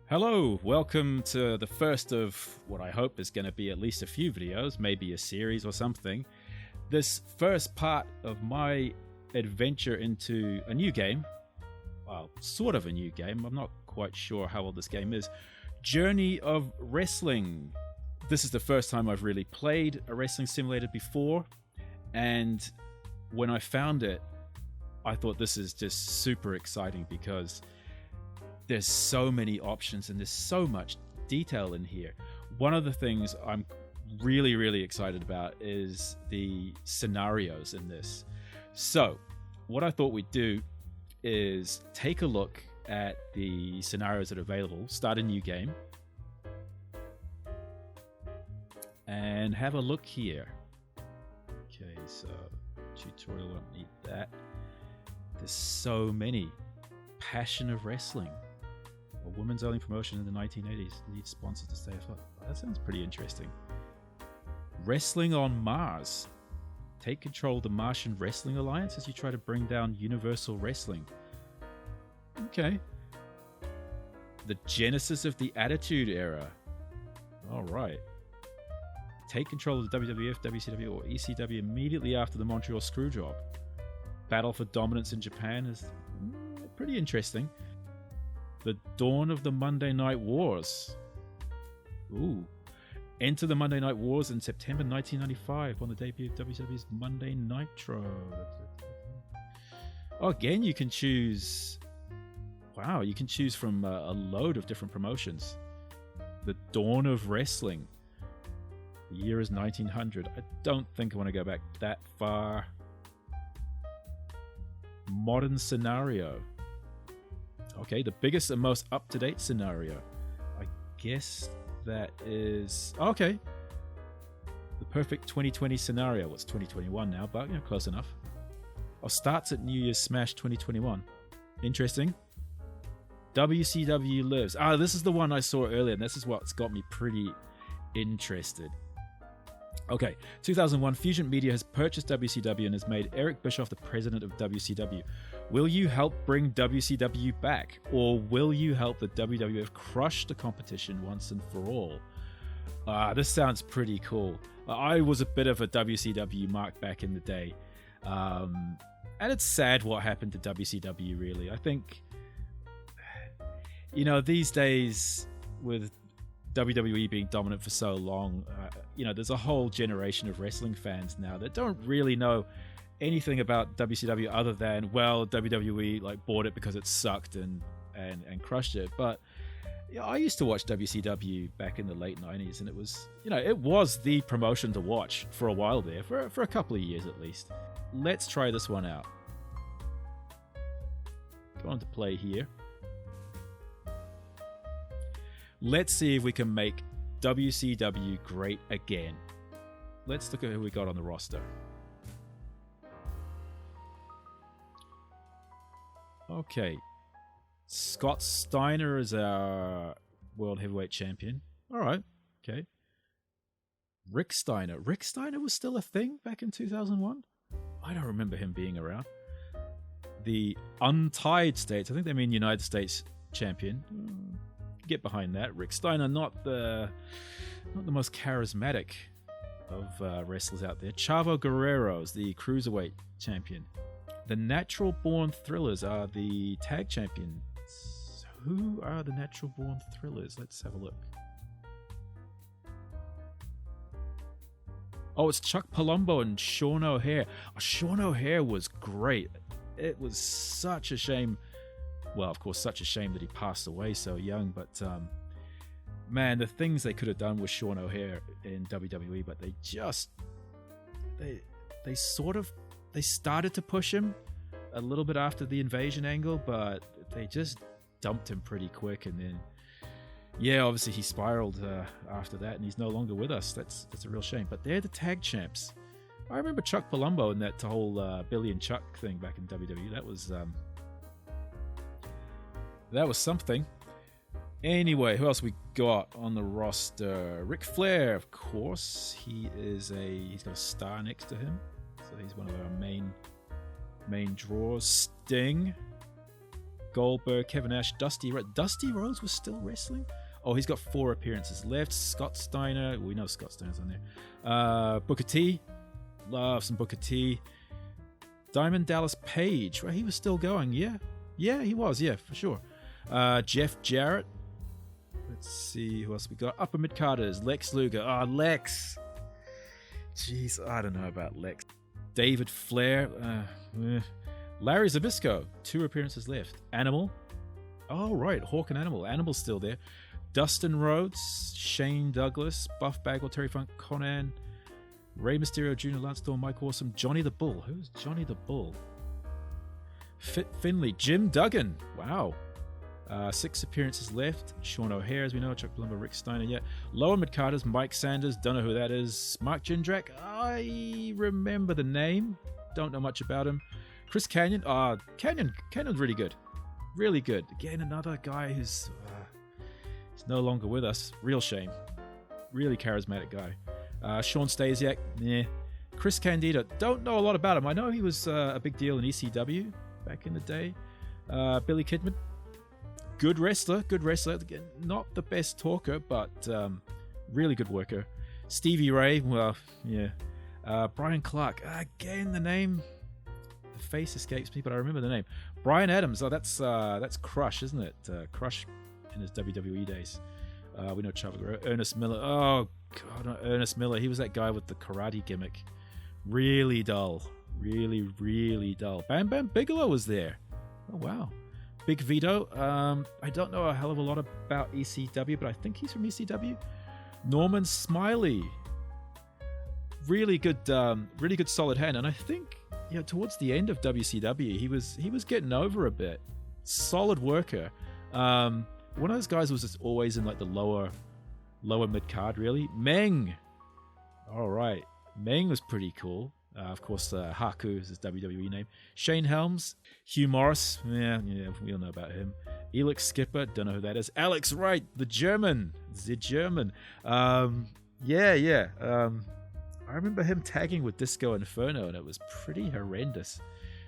Hello, welcome to the first of what I hope is going to be at least a few videos, maybe a series or something. This first part of my adventure into a new game, well, sort of a new game, I'm not quite sure how old this game is, Journey of Wrestling. This is the first time I've really played a wrestling simulator before, and when I found it, I thought this is just super exciting because there's so many options and there's so much detail in here. One of the things I'm really excited about is the scenarios in this. So what I thought we'd do is take a look at the scenarios that are available, start a new game, and have a look here. Okay, so tutorial, won't need that. There's so many. Passion of Wrestling. A women's only promotion in the 1980s. Needs sponsors to stay afloat. That sounds pretty interesting. Wrestling on Mars. Take control of the Martian Wrestling Alliance as you try to bring down Universal Wrestling. Okay. The genesis of the Attitude Era. Alright. Take control of the WWF, WCW, or ECW immediately after the Montreal Screwjob. Battle for dominance in Japan is pretty interesting. The dawn of the Monday Night Wars. Ooh. Enter the Monday Night Wars in September 1995 on the debut of WCW's Monday Nitro. Oh, again, you can choose... Wow, you can choose from a load of different promotions. The dawn of wrestling. The year is 1900. I don't think I want to go back that far. Modern scenario. Okay, the biggest and most up-to-date scenario. I guess that is... Okay. The perfect 2020 scenario. What's 2021 now, but close enough. Oh, starts at New Year's Smash 2021. Interesting. WCW lives. This is the one I saw earlier, and this is what's got me pretty interested. Okay, 2001, Fusient Media has purchased WCW and has made Eric Bischoff the president of WCW. Will you help bring WCW back? Or will you help the WWF crush the competition once and for all? This sounds pretty cool. I was a bit of a WCW mark back in the day. And it's sad what happened to WCW, really. I think, these days with WWE being dominant for so long, there's a whole generation of wrestling fans now that don't really know anything about WCW other than, well, WWE bought it because it sucked and crushed it. But I used to watch WCW back in the late 90s, and it was, it was the promotion to watch for a while there, for a couple of years at least. Let's try this one out. Go on to play here. Let's see if we can make WCW great again. Let's look at who we got on the roster. Okay. Scott Steiner is our World Heavyweight Champion. Alright, okay. Rick Steiner. Rick Steiner was still a thing back in 2001? I don't remember him being around. The Untied States, I think they mean United States Champion. Get behind that. Rick Steiner, not the most charismatic of wrestlers out there. Chavo Guerrero's the Cruiserweight Champion. The Natural Born Thrillers are the Tag Champions. Who are the Natural Born Thrillers? Let's have a look. Oh, it's Chuck Palumbo and Sean O'Haire. Oh, Sean O'Haire was great. It was such a shame. Well, of course, such a shame that he passed away so young, but man, the things they could have done with Sean O'Haire in WWE, but they started to push him a little bit after the invasion angle, but they just dumped him pretty quick, and then obviously he spiraled after that, and he's no longer with us. That's a real shame. But they're the tag champs. I remember Chuck Palumbo in that whole Billy and Chuck thing back in WWE. That was something. Anyway, who else we got on the roster? Ric Flair, of course. He's got a star next to him, so he's one of our main draws. Sting, Goldberg, Kevin Nash, Dusty Rhodes. Dusty Rhodes was still wrestling? Oh, he's got 4 appearances left. Scott Steiner. We know Scott Steiner's on there. Booker T. Love some Booker T. Diamond Dallas Page. Right, he was still going. Yeah. Yeah, he was. Yeah, for sure. Jeff Jarrett. Let's see who else we got. Upper mid-carders. Lex Luger. Lex. Jeez, I don't know about Lex. David Flair. Larry Zbyszko. 2 appearances left. Animal. Oh, right. Hawk and Animal. Animal's still there. Dustin Rhodes. Shane Douglas. Buff Bagwell. Terry Funk. Conan. Rey Mysterio Jr. Lance Storm. Mike Awesome. Johnny the Bull. Who's Johnny the Bull? Fit Finley. Jim Duggan. Wow. 6 appearances left. Sean O'Hare, as we know. Chuck Palumbo, Rick Steiner. Yeah. Lower mid-carders. Mike Sanders. Don't know who that is. Mark Jindrak. I remember the name. Don't know much about him. Chris Canyon. Canyon's really good. Really good. Again, another guy who's he's no longer with us. Real shame. Really charismatic guy. Sean Stasiak. Yeah. Chris Candido. Don't know a lot about him. I know he was a big deal in ECW back in the day. Billy Kidman. Good wrestler. Again, not the best talker, but really good worker. Stevie Ray. Well, yeah. Brian Clark. Again, the name. The face escapes me, but I remember the name. Brian Adams. Oh, that's Crush, isn't it? Crush in his WWE days. We know Chavo Guerrero. Ernest Miller. Oh, God, not Ernest Miller. He was that guy with the karate gimmick. Really dull. Really, really dull. Bam Bam Bigelow was there. Oh, wow. Big Vito. I don't know a hell of a lot about ECW, but I think he's from ECW. Norman Smiley. Really good solid hand. And I think, towards the end of WCW, he was getting over a bit. Solid worker. One of those guys was just always in like the lower mid card, really. Meng. All right. Meng was pretty cool. Of course, Haku is his WWE name. Shane Helms, Hugh Morris. Yeah, we all know about him. Elix Skipper, don't know who that is. Alex Wright, the German. I remember him tagging with Disco Inferno, and it was pretty horrendous.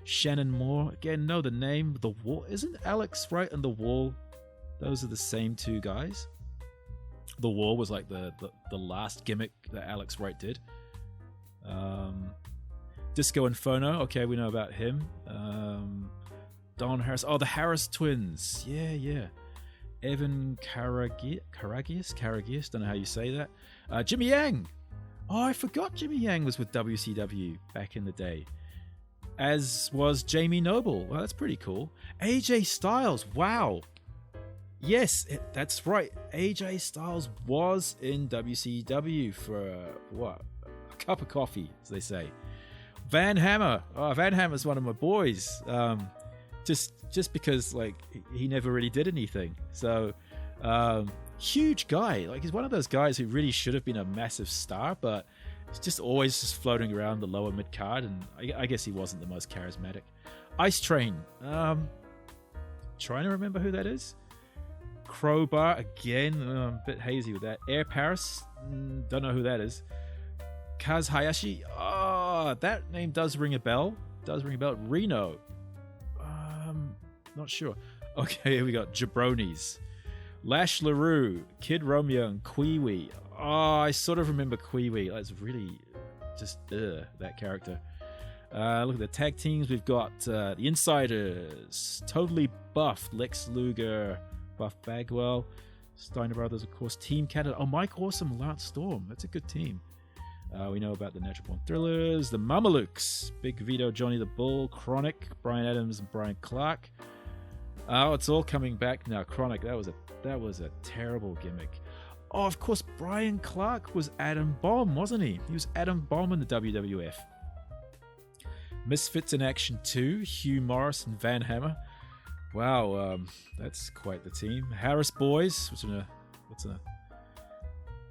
Shannon Moore, again, know the name. The Wall. Isn't Alex Wright and The Wall, those are the same 2 guys? The Wall was like the last gimmick that Alex Wright did. Disco Inferno, okay, we know about him. Don Harris, the Harris twins, yeah. Evan Karagias, don't know how you say that. Jimmy Yang, I forgot Jimmy Yang was with WCW back in the day, as was Jamie Noble. Well, that's pretty cool. AJ Styles, wow. Yes, that's right. AJ Styles was in WCW for a cup of coffee, as they say. Van Hammer. Van Hammer's one of my boys. Just because like he never really did anything. So huge guy. Like he's one of those guys who really should have been a massive star, but he's just always just floating around the lower mid card, and I guess he wasn't the most charismatic. Ice Train. Trying to remember who that is. Crowbar again. I'm a bit hazy with that. Air Paris. Don't know who that is. Kaz Hayashi. That name does ring a bell. Reno. Not sure. Okay, here we got Jabronis. Lash LaRue, Kid Romeo, and Kwee-Wee. I sort of remember Kwee-Wee. That's really just that character. Look at the tag teams. We've got the Insiders, Totally Buffed, Lex Luger, Buff Bagwell, Steiner Brothers, of course, Team Canada. Mike Awesome, Lance Storm. That's a good team. We know about the Natural Born Thrillers, the Mamalukes, Big Vito, Johnny the Bull, Chronic, Brian Adams, and Brian Clark. It's all coming back now. Chronic, that was a terrible gimmick. Of course, Brian Clark was Adam Bomb, wasn't he? He was Adam Bomb in the WWF. Misfits in Action 2, Hugh Morris and Van Hammer. Wow, that's quite the team. Harris Boys,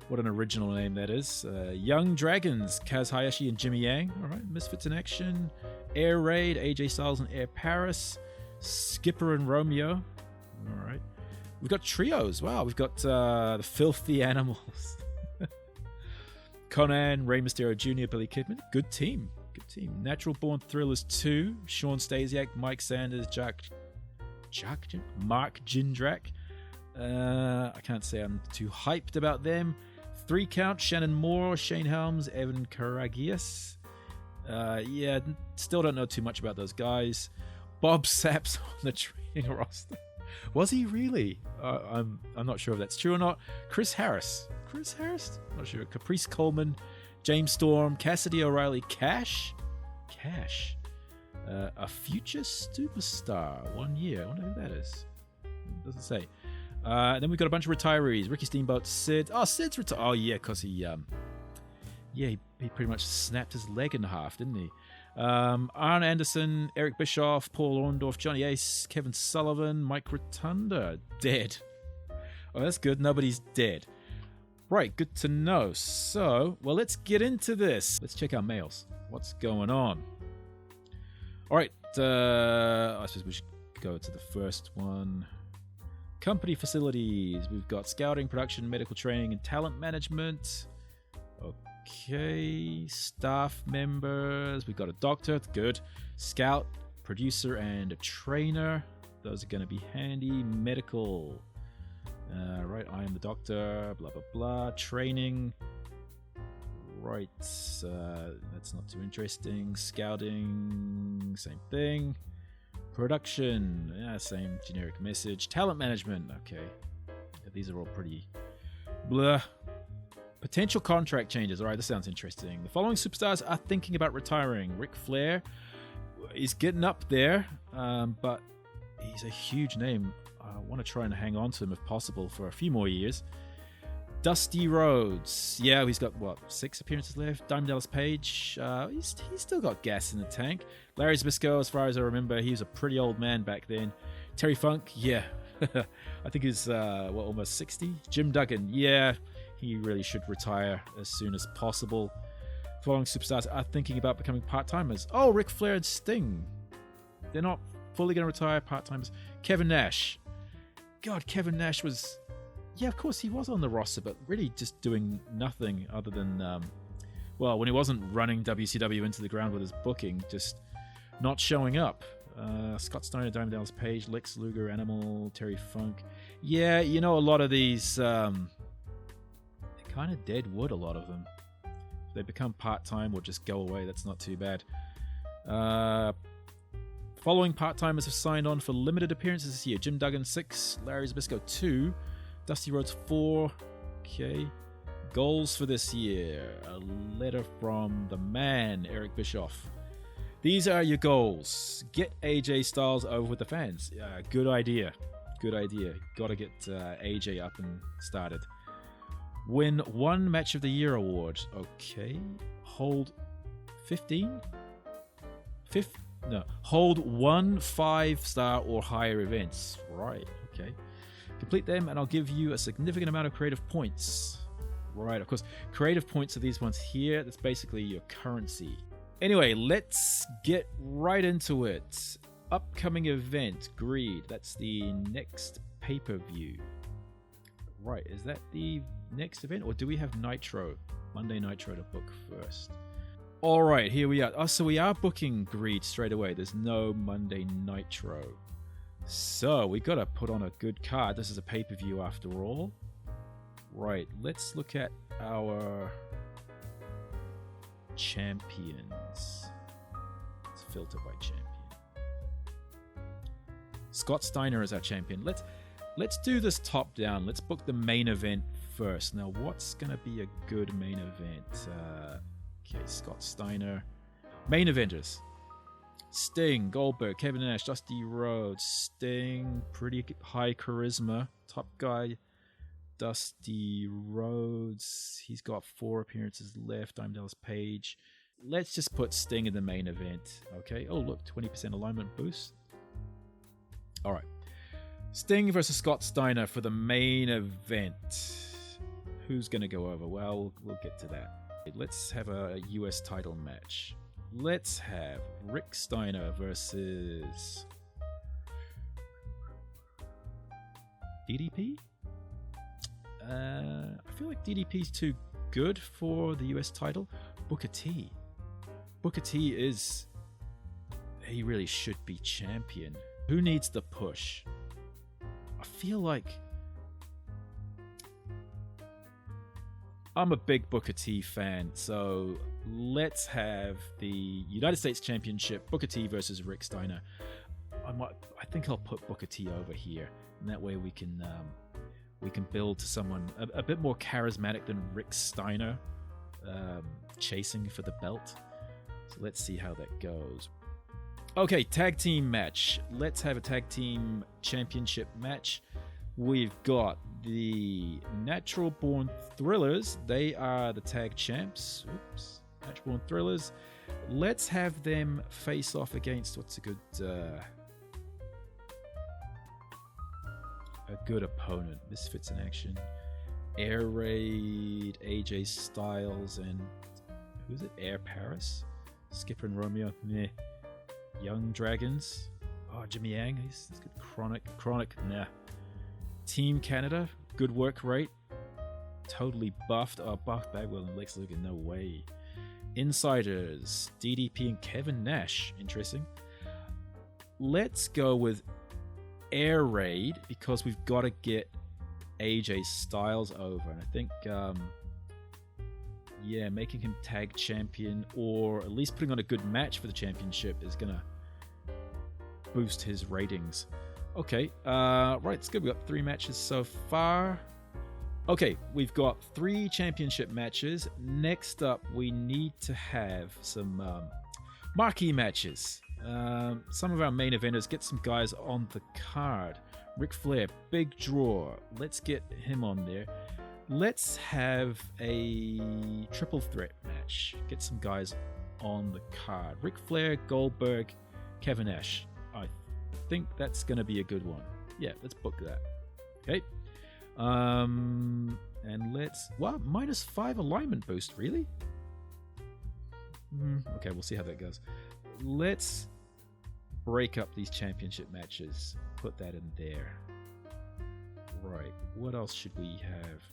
what an original name that is. Young Dragons, Kaz Hayashi and Jimmy Yang. All right, Misfits in Action. Air Raid, AJ Styles and Air Paris. Skipper and Romeo. All right. We've got trios. Wow, we've got the Filthy Animals. Conan, Rey Mysterio Jr., Billy Kidman. Good team. Natural Born Thrillers 2. Sean Stasiak, Mike Sanders, Mark Jindrak. I can't say I'm too hyped about them. 3 Count, Shannon Moore, Shane Helms, Evan Karagias. Yeah, still don't know too much about those guys. Bob Sapp's on the training roster. Was he really? I'm not sure if that's true or not. Chris Harris? Not sure. Caprice Coleman, James Storm, Cassidy O'Reilly, Cash. A future superstar. 1 year. I wonder who that is. It doesn't say. Then we've got a bunch of retirees. Ricky Steamboat, Sid. Oh, Sid's retired. Oh, yeah, because he pretty much snapped his leg in half, didn't he? Arn Anderson, Eric Bischoff, Paul Orndorff, Johnny Ace, Kevin Sullivan, Mike Rotunda. Dead. Oh, that's good. Nobody's dead. Right, good to know. So, well, let's get into this. Let's check our mails. What's going on? All right, I suppose we should go to the first one. Company facilities. We've got scouting, production, medical training, and talent management. Okay, staff members. We've got a doctor, good. Scout, producer, and a trainer. Those are going to be handy. Medical. Right, I am the doctor, blah, blah, blah. Training. Right, that's not too interesting. Scouting, same thing. Production, yeah, same generic message. Talent management, okay. Yeah, these are all pretty blah. Potential contract changes. All right, this sounds interesting. The following superstars are thinking about retiring. Ric Flair is getting up there, but he's a huge name. I want to try and hang on to him if possible for a few more years. Dusty Rhodes. Yeah, he's got, 6 appearances left. Diamond Dallas Page. He's still got gas in the tank. Larry Zbyszko, as far as I remember, he was a pretty old man back then. Terry Funk, yeah. I think he's, almost 60? Jim Duggan, yeah. He really should retire as soon as possible. Following superstars are thinking about becoming part-timers. Oh, Ric Flair and Sting. They're not fully going to retire, part-timers. Kevin Nash. God, Kevin Nash was... Yeah, of course, he was on the roster, but really just doing nothing other than... when he wasn't running WCW into the ground with his booking, just not showing up. Scott Steiner, Diamond Dallas Page, Lex Luger, Animal, Terry Funk. Yeah, a lot of these... kind of dead wood, a lot of them. If they become part-time or just go away, that's not too bad. Following part-timers have signed on for limited appearances this year. Jim Duggan 6, Larry Zbyszko 2, Dusty Rhodes 4. Okay. Goals for this year. A letter from the man, Eric Bischoff. These are your goals. Get AJ Styles over with the fans. Good idea. Got to get AJ up and started. Win 1 Match of the Year award. Okay. Hold 15? Hold 1 5-star or higher events. Right. Okay. Complete them and I'll give you a significant amount of creative points. Right. Of course, creative points are these ones here. That's basically your currency. Anyway, let's get right into it. Upcoming event, Greed. That's the next pay-per-view. Right. Is that the next event, or do we have Nitro, Monday Nitro to book first? All right, here we are. Oh, so we are booking Greed straight away. There's no Monday Nitro, so we gotta put on a good card. This is a pay-per-view after all. Right, let's look at our champions. Let's filter by champion. Scott Steiner is our champion. Let's do this top down. Let's book the main event first. Now, what's going to be a good main event? Okay, Scott Steiner. Main eventers. Sting, Goldberg, Kevin Nash, Dusty Rhodes. Sting, pretty high charisma. Top guy, Dusty Rhodes. He's got 4 appearances left. Diamond Dallas Page. Let's just put Sting in the main event. Okay. Oh, look, 20% alignment boost. All right. Sting versus Scott Steiner for the main event. Who's going to go over? Well, we'll get to that. Let's have a US title match. Let's have Rick Steiner versus DDP? I feel like DDP's too good for the US title. Booker T. He really should be champion. Who needs the push? I feel like I'm a big Booker T fan, so let's have the United States Championship, Booker T versus Rick Steiner. I think I'll put Booker T over here, and that way we can build to someone a bit more charismatic than Rick Steiner, chasing for the belt. So let's see how that goes. Okay, tag team match. Let's have a tag team championship match. We've got the Natural Born Thrillers. They are the tag champs. Oops. Natural Born Thrillers. Let's have them face off against what's a good opponent. Misfits in Action. Air Raid, AJ Styles, and who's it? Air Paris? Skipper and Romeo. Meh. Young Dragons. Oh, Jimmy Yang. He's good. Chronic. Nah. Team Canada. Good work rate. Totally buffed. Oh, buffed Bagwell and Lex Luger. No way. Insiders. DDP and Kevin Nash. Interesting. Let's go with Air Raid because we've got to get AJ Styles over. And I think, making him tag champion or at least putting on a good match for the championship is going to boost his ratings. Okay, right, it's good. We've got 3 matches so far. Okay, we've got 3 championship matches. Next up, we need to have some marquee matches. Some of our main eventers, get some guys on the card. Ric Flair, big draw. Let's get him on there. Let's have a triple threat match. Get some guys on the card. Ric Flair, Goldberg, Kevin Nash. I think that's going to be a good one. Yeah, let's book that. Okay. And let's... What? -5 alignment boost, really? Okay, we'll see how that goes. Let's break up these championship matches. Put that in there. Right. What else should we have?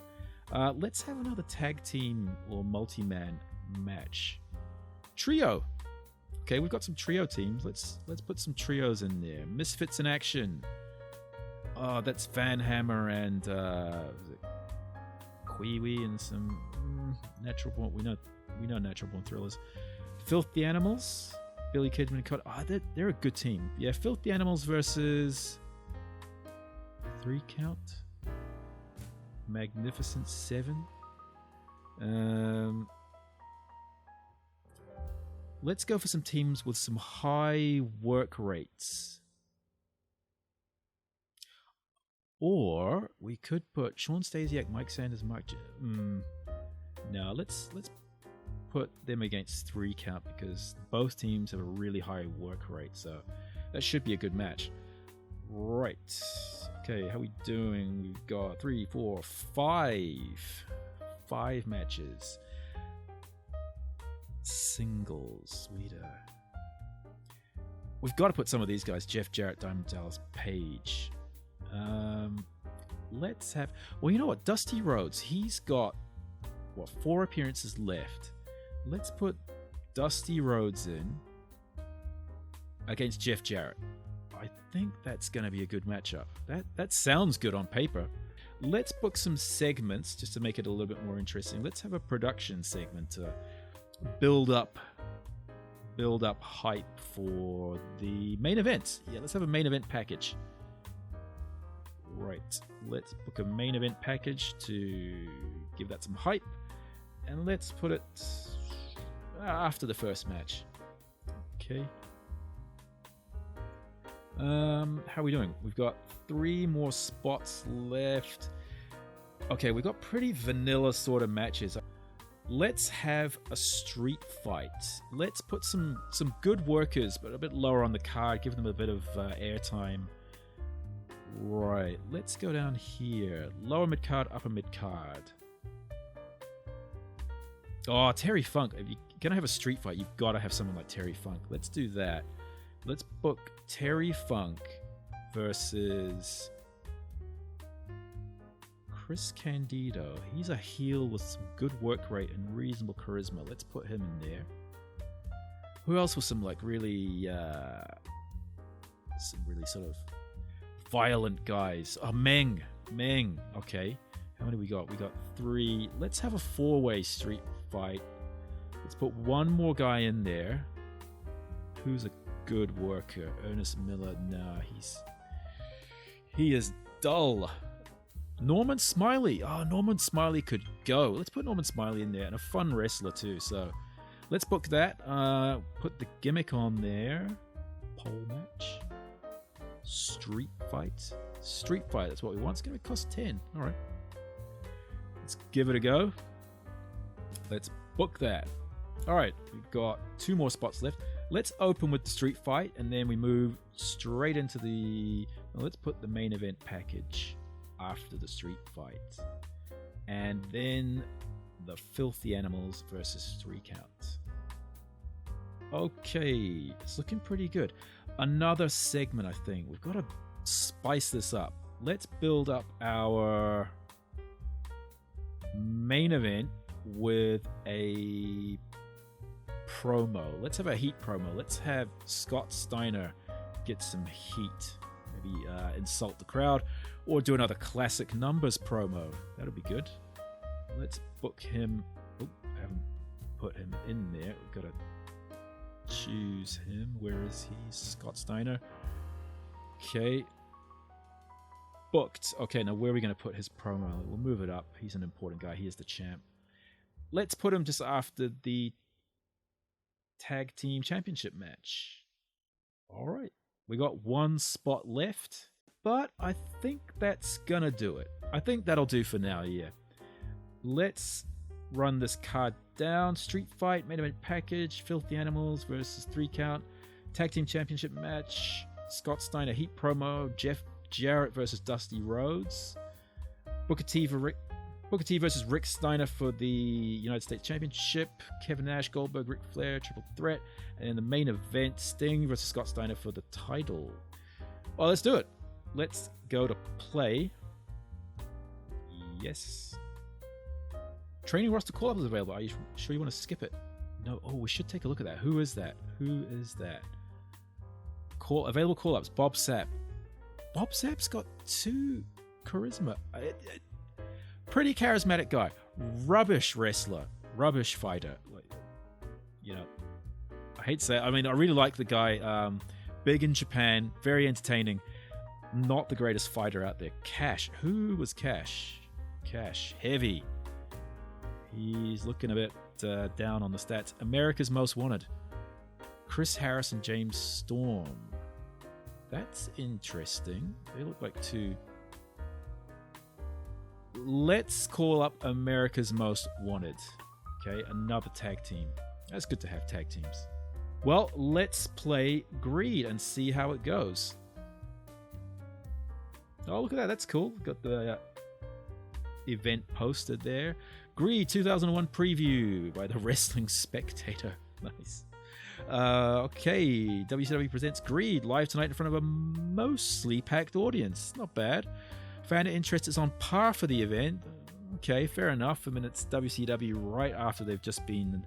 Let's have another tag team or multi-man match. Trio. Okay, we've got some trio teams. Let's put some trios in there. Misfits in Action. Oh, that's Van Hammer and Kiwi and some Natural Born. We know Natural Born Thrillers. Filthy Animals. Billy Kidman and Cody. Oh, they're a good team. Yeah, Filthy Animals versus 3 Count. Magnificent 7. Let's go for some teams with some high work rates. Or we could put Sean Stasiak, Mike Sanders, No, let's put them against 3 Count because both teams have a really high work rate, so that should be a good match. Right. Okay, how are we doing? We've got 3, 4, 5 matches. Singles, sweeter. We've got to put some of these guys. Jeff Jarrett, Diamond Dallas Page. Let's have... Well, you know what? Dusty Rhodes, he's got, 4 appearances left. Let's put Dusty Rhodes in against Jeff Jarrett. I think that's going to be a good matchup. That sounds good on paper. Let's book some segments just to make it a little bit more interesting. Let's have a production segment to build up hype for the main event. Yeah, let's have a main event package. Right, let's book a main event package to give that some hype. And let's put it after the first match. Okay. How are we doing? We've got 3 more spots left. Okay, we've got pretty vanilla sort of matches. Let's have a street fight. Let's put some good workers, but a bit lower on the card. Give them a bit of airtime. Right, let's go down here. Lower mid-card, upper mid-card. Oh, Terry Funk. If you're going to have a street fight, you've got to have someone like Terry Funk. Let's do that. Let's book Terry Funk versus Chris Candido. He's a heel with some good work rate and reasonable charisma. Let's put him in there. Who else with some really some really sort of violent guys. Oh, Meng. Okay. How many we got? We got 3. Let's have a 4-way street fight. Let's put one more guy in there. Who's a good worker? Ernest Miller. Nah, he is dull. Norman Smiley. Oh, Norman Smiley could go. Let's put Norman Smiley in there, and a fun wrestler too. So let's book that. Put the gimmick on there. Pole match. Street fight. Street fight. That's what we want. It's going to cost 10. All right. Let's give it a go. Let's book that. All right. We've got 2 more spots left. Let's open with the street fight, and then we move straight into the... Well, let's put the main event package after the street fight. And then the Filthy Animals versus 3 Count. Okay. It's looking pretty good. Another segment, I think. We've got to spice this up. Let's build up our main event with a promo. Let's have a heat promo. Let's have Scott Steiner get some heat. Maybe insult the crowd or do another classic numbers promo. That'll be good. Let's book him. Oh, I haven't put him in there. We've got to choose him. Where is he? Scott Steiner. Okay. Booked. Okay, now where are we going to put his promo? We'll move it up. He's an important guy. He is the champ. Let's put him just after the tag team championship match. All right. We got 1 spot left, but I think that's going to do it. I think that'll do for now, yeah. Let's run this card down. Street fight, main event package, Filthy Animals versus 3 Count, tag team championship match, Scott Steiner heat promo, Jeff Jarrett versus Dusty Rhodes, Booker T versus Rick Steiner for the United States Championship, Kevin Nash, Goldberg, Ric Flair, triple threat, and in the main event, Sting versus Scott Steiner for the title. Well, let's do it. Let's go to play. Yes. Training roster call-up is available. Are you sure you want to skip it? No. Oh, we should take a look at that. Who is that? Available call-ups. Bob Sapp. Bob Sapp's got 2 charisma. Pretty charismatic guy. Rubbish wrestler. Rubbish fighter. I hate to say it. I mean, I really like the guy. Big in Japan. Very entertaining. Not the greatest fighter out there. Cash. Who was Cash? Cash. Heavy. He's looking a bit down on the stats. America's Most Wanted. Chris Harris and James Storm. That's interesting. They look like 2. Let's call up America's Most Wanted. Okay, another tag team. That's good to have tag teams. Well, let's play Greed and see how it goes. Oh, look at that. That's cool. Got the event posted there. Greed 2001 preview by the Wrestling Spectator. Nice. Okay, WCW presents Greed live tonight in front of a mostly packed audience. Not bad. Fan interest is on par for the event. Okay, fair enough. I mean, it's WCW right after they've just been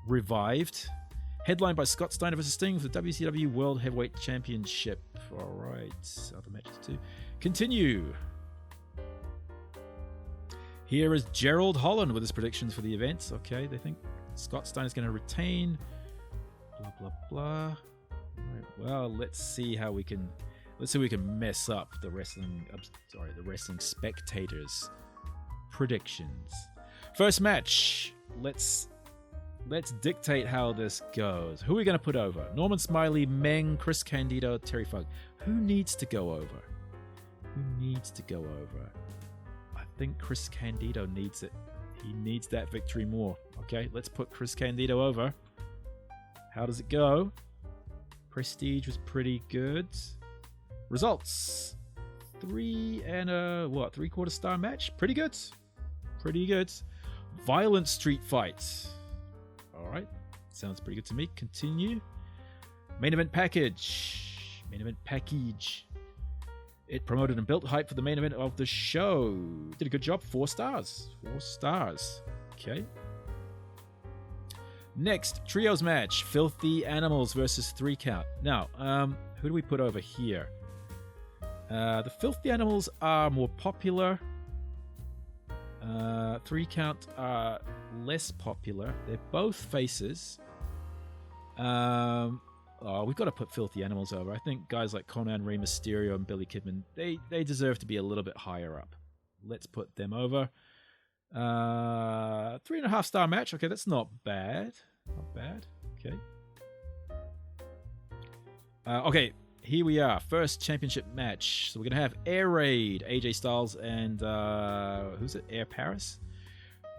revived. Headlined by Scott Steiner vs. Sting for the WCW World Heavyweight Championship. All right, other matches too. Continue. Here is Gerald Holland with his predictions for the event. Okay, they think Scott Steiner's going to retain. Blah blah blah. Right, well, let's see how we can mess up the wrestling spectators' predictions. First match. Let's dictate how this goes. Who are we going to put over? Norman Smiley, Meng, Chris Candido, Terry Funk. Who needs to go over? I think Chris Candido needs it. He needs that victory more. Okay, let's put Chris Candido over. How does it go? Prestige was pretty good. Results. 3 and a 3/4 star match. Pretty good. Violent street fight. All right, sounds pretty good to me. Continue. Main event package. It promoted and built hype for the main event of the show. Did a good job. 4 stars. Okay. Next, trios match. Filthy Animals versus 3 Count. Now, who do we put over here? The Filthy Animals are more popular. 3 Count are less popular. They're both faces. We've got to put Filthy Animals over. I think guys like Conan, Rey Mysterio, and Billy Kidman, they deserve to be a little bit higher up. Let's put them over. 3.5 star match. Okay, that's not bad. Not bad. Okay. Okay, here we are. First championship match. So we're going to have Air Raid, AJ Styles and who's it? Air Paris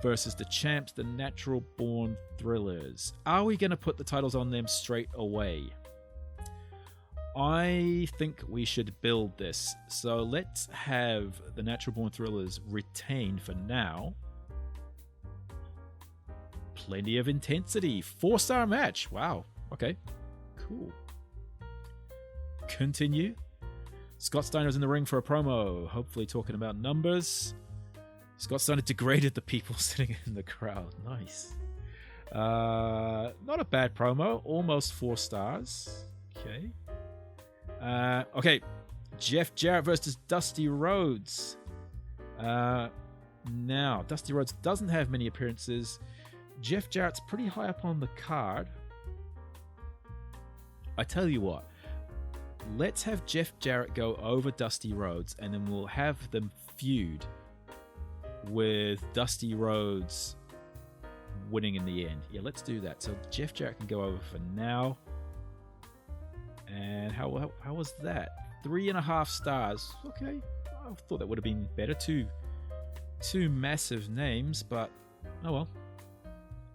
versus the champs, the Natural Born Thrillers. Are we going to put the titles on them straight away? I think we should build this. So let's have the Natural Born Thrillers retain for now. Plenty of intensity. 4-star match. Wow. Okay. Cool. Continue. Scott Steiner's in the ring for a promo. Hopefully talking about numbers. Scott Steiner degraded the people sitting in the crowd. Nice. Not a bad promo. Almost 4 stars. Okay. Okay. Jeff Jarrett versus Dusty Rhodes. Now, Dusty Rhodes doesn't have many appearances. Jeff Jarrett's pretty high up on the card. I tell you what. Let's have Jeff Jarrett go over Dusty Rhodes, and then we'll have them feud with Dusty Rhodes winning in the end. Yeah, let's do that. So Jeff Jarrett can go over for now. And how was that? 3.5 stars. Okay, I thought that would have been better. Two massive names, but oh well.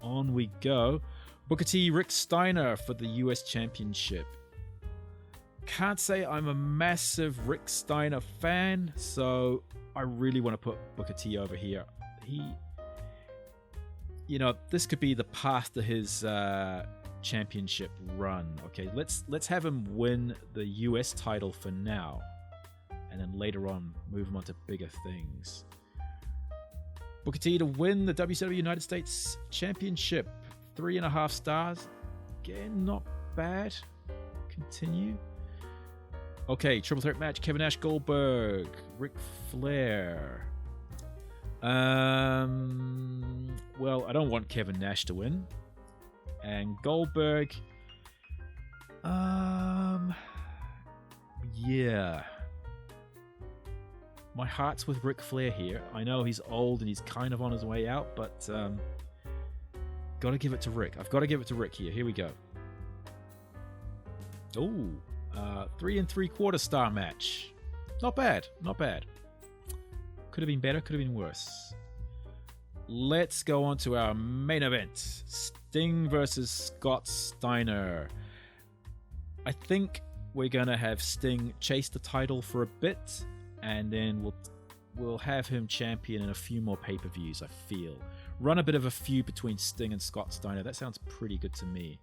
On we go. Booker T, Rick Steiner for the US Championship. Can't say I'm a massive Rick Steiner fan, so I really want to put Booker T over here. This could be the path to his championship run. Okay, let's have him win the US title for now, and then later on move him on to bigger things. Booker T to win the WCW United States Championship. 3.5 stars. Again, not bad. Continue. Okay, triple threat match. Kevin Nash, Goldberg, Ric Flair. Well, I don't want Kevin Nash to win. And Goldberg. Yeah. My heart's with Ric Flair here. I know he's old and he's kind of on his way out, but gotta give it to Rick. I've got to give it to Rick here. Here we go. Ooh, 3 3/4 star match. Not bad, not bad. Could have been better, could have been worse. Let's go on to our main event. Sting versus Scott Steiner. I think we're gonna have Sting chase the title for a bit, and then we'll have him champion in a few more pay-per-views, I feel. Run a bit of a feud between Sting and Scott Steiner. That sounds pretty good to me.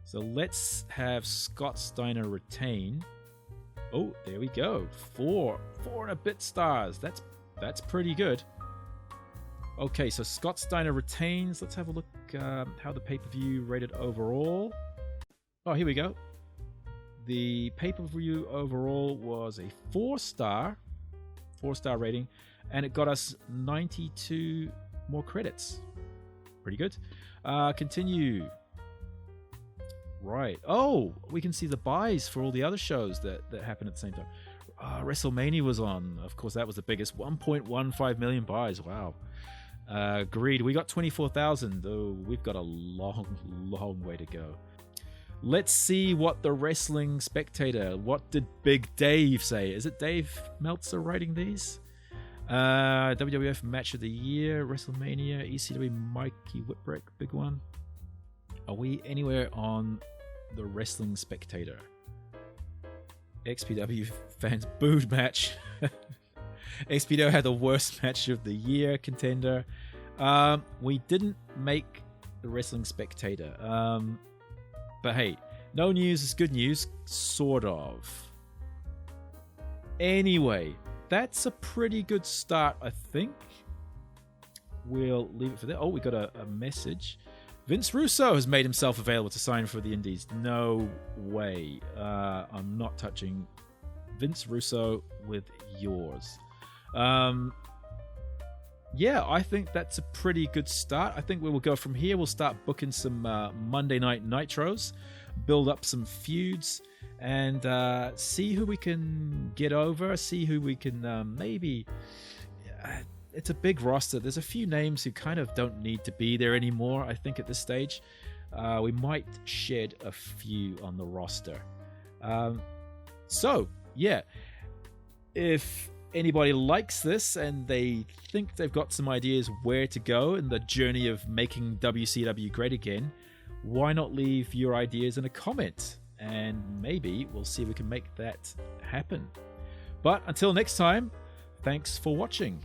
So let's have Scott Steiner retain. Oh, there we go. 4 and a bit stars. That's pretty good. Okay, so Scott Steiner retains. Let's have a look how the pay-per-view rated overall. Oh, here we go. The pay-per-view overall was a 4-star rating, and it got us 92 more credits. Pretty good. Continue. Right. Oh, we can see the buys for all the other shows that happened at the same time. WrestleMania was on. Of course, that was the biggest. 1.15 million buys. Wow. Greed. We got 24,000. Oh, we've got a long way to go. Let's see what the Wrestling Spectator, what did Big Dave say? Is it Dave Meltzer writing these? WWF Match of the Year, WrestleMania, ECW Mikey Whipwreck, big one. Are we anywhere on the Wrestling Spectator? XPW fans booed match. XPW had the worst match of the year contender. We didn't make the Wrestling Spectator. But hey, no news is good news, sort of. Anyway, that's a pretty good start, I think. We'll leave it for that. Oh, we got a message. Vince Russo has made himself available to sign for the Indies. No way. I'm not touching Vince Russo with yours. Yeah, I think that's a pretty good start. I think we will go from here. We'll start booking some Monday Night Nitros, build up some feuds, and see who we can get over, see who we can maybe... it's a big roster. There's a few names who kind of don't need to be there anymore, I think, at this stage. We might shed a few on the roster. So, yeah. If anybody likes this and they think they've got some ideas where to go in the journey of making WCW great again, why not leave your ideas in a comment? And maybe we'll see if we can make that happen. But until next time, thanks for watching.